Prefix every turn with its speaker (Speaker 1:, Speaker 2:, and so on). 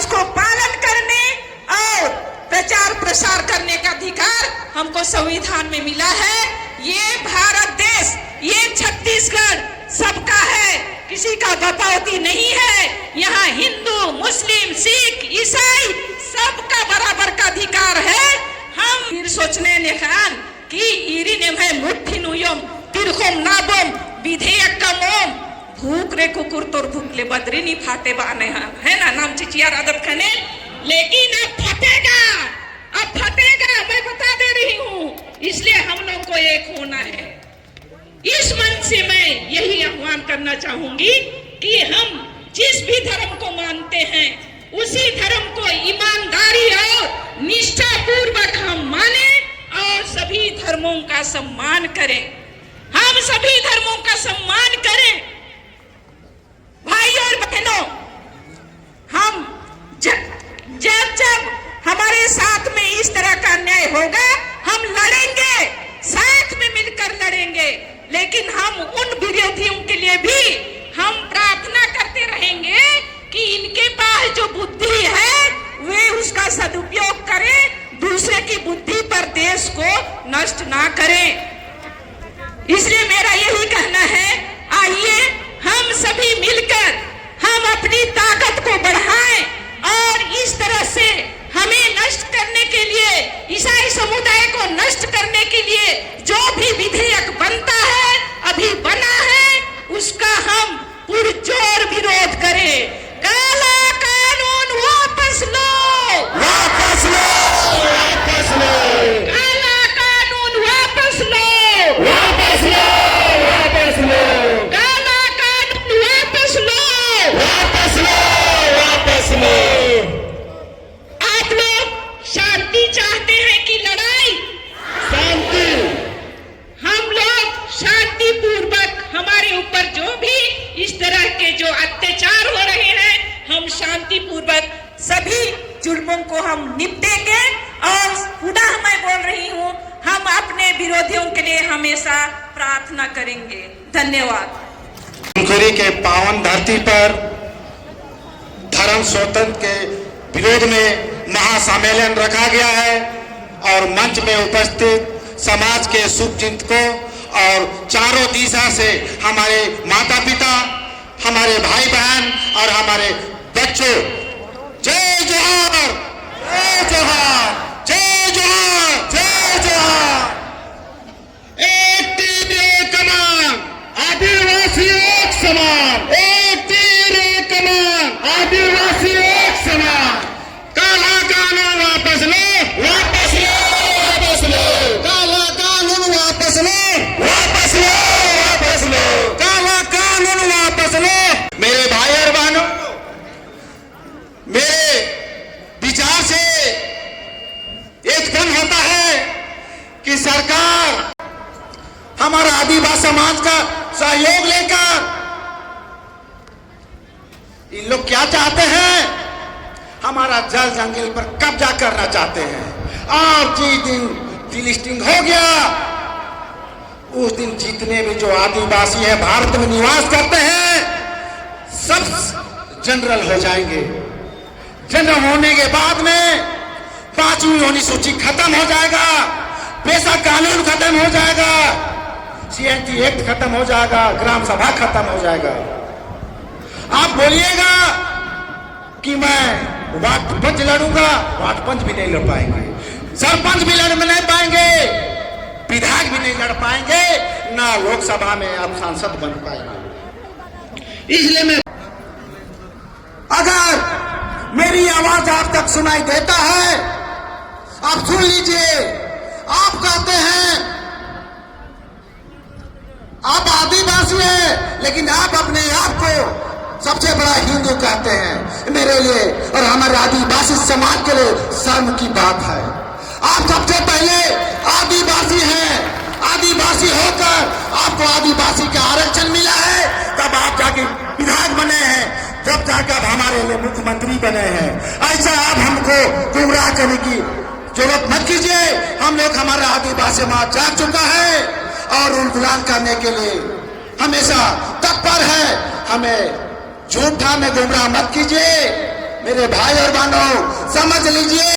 Speaker 1: उसको पालन करने और प्रचार प्रसार करने का अधिकार हमको संविधान में मिला है। ये भारत देश, ये छत्तीसगढ़ सबका है, किसी का बपौती नहीं है। यहाँ हिंदू, मुस्लिम, सिख, ईसाई सबका बराबर का अधिकार है। हम फिर सोचने निखान कि इरी ने है मुठ्ठिनुयम तिरखोम नाबम विधेयक का मोम भूख रे कुकुर तोर भूख ले बदरी नहीं फाटे बाने है ना नाम चिचिया आदत खने। लेकिन अब फटेगा, अब फटेगा, मैं बता दे रही हूँ। इसलिए हम लोग को एक होना है। इस मन से मैं यही आह्वान करना चाहूंगी कि हम जिस भी धर्म को मानते हैं उसी धर्म को ईमानदारी और निष्ठा पूर्वक हम माने और सभी धर्मों का सम्मान करें। हम सभी धर्मों का सम्मान करें। भाई और बहनों, हम जब हमारे साथ में इस तरह का अन्याय होगा हम लड़ेंगे, साथ में मिलकर लड़ेंगे। लेकिन हम उन विरोधियों के लिए भी हम प्रार्थना करते रहेंगे कि इनके पास जो बुद्धि है वे उसका सदुपयोग करें, दूसरे की बुद्धि पर देश को नष्ट ना करें। इसलिए मेरा यही कहना है, आइए हम सभी मिलकर हम अपनी ताकत को बढ़ाएं और इस तरह से हमें नष्ट करने के लिए, ईसाई समुदाय को नष्ट करने के लिए जो भी विधेयक बनता है, अभी बना है, उसका हम पुरजोर विरोध करें। काला कानून वापस लो,
Speaker 2: वापस लो, वापस लो,
Speaker 1: काला कानून वापस लो,
Speaker 2: वापस लो, वापस लो,
Speaker 1: काला कानून वापस लो,
Speaker 2: वापस लो, वापस लो।
Speaker 1: आप लोग शांति चाहते हैं कि लड़ाई?
Speaker 2: शांति।
Speaker 1: हम लोग शांति पूर्वक हमारे ऊपर जो भी इस तरह के जो अत्याचार हो रहे हैं, हम शांति पूर्वक सभी जुल्मों को हम निपटेंगे। और पुनः मैं बोल रही हूँ, हम अपने विरोधियों के लिए हमेशा प्रार्थना करेंगे। धन्यवाद।
Speaker 2: जमखोरी के पावन धरती पर धर्म स्वतंत्र के विरोध में महासम्मेलन रखा गया है और मंच में उपस्थित समाज के शुभचिंतकों और चारों दिशा से हमारे माता पिता, हमारे भाई बहन और हमारे बच्चों, जय जोहार, जय जोहार, जय जोहार, जय जोहार। एक तीर एक कमान, आदिवासी एक समान, एक तीर एक कमान, आदिवासी एक समान। काला कानून वापस लो, वापस लो, वापस लो, काला कानून वापस लो, वापस लो, वापस लो, काला कानून वापस लो। मेरे भाई और बहनों, मेरे विचार से उत्पन्न होता है कि सरकार हमारा आदिवासी समाज का सहयोग लेकर इन लोग क्या चाहते हैं, हमारा जल जंगल पर कब्जा करना चाहते हैं। और जिस दिन डिलिस्टिंग हो गया उस दिन जितने भी जो आदिवासी है भारत में निवास करते हैं सब जनरल हो जाएंगे। जनरल होने के बाद में 5वीं अनुसूची खत्म हो जाएगा, पेशा कानून खत्म हो जाएगा, CNT एक्ट खत्म हो जाएगा, ग्राम सभा खत्म हो जाएगा। आप बोलिएगा कि मैं वार्ड पंच लड़ूंगा, वार्ड पंच भी नहीं लड़ पाएंगे, सरपंच भी लड़ नहीं पाएंगे, विधायक भी नहीं लड़ पाएंगे, ना लोकसभा में आप सांसद बन पाएंगे। इसलिए मैं, अगर मेरी आवाज आप तक सुनाई देता है, आप सुन लीजिए। आप कहते हैं आप आदिवासी हैं, लेकिन आप अपने आप को सबसे बड़ा हिंदू कहते हैं। मेरे लिए और हमारे आदिवासी समाज के लिए शर्म की बात है। आप सबसे पहले आदिवासी हैं, आदिवासी होकर आपको आदिवासी का आरक्षण मिला है, तब आप जाके विधायक बने हैं, जब जाकर हमारे लिए मुख्यमंत्री बने हैं। ऐसा आप हमको गुमराह करने की जरूरत मत कीजिए। हम लोग, हमारा आदिवासी समाज जाग चुका है और उन्मूलन करने के लिए हमेशा तत्पर है। हमें झूठा में गुमराह मत कीजिए। मेरे भाई और बहनों समझ लीजिए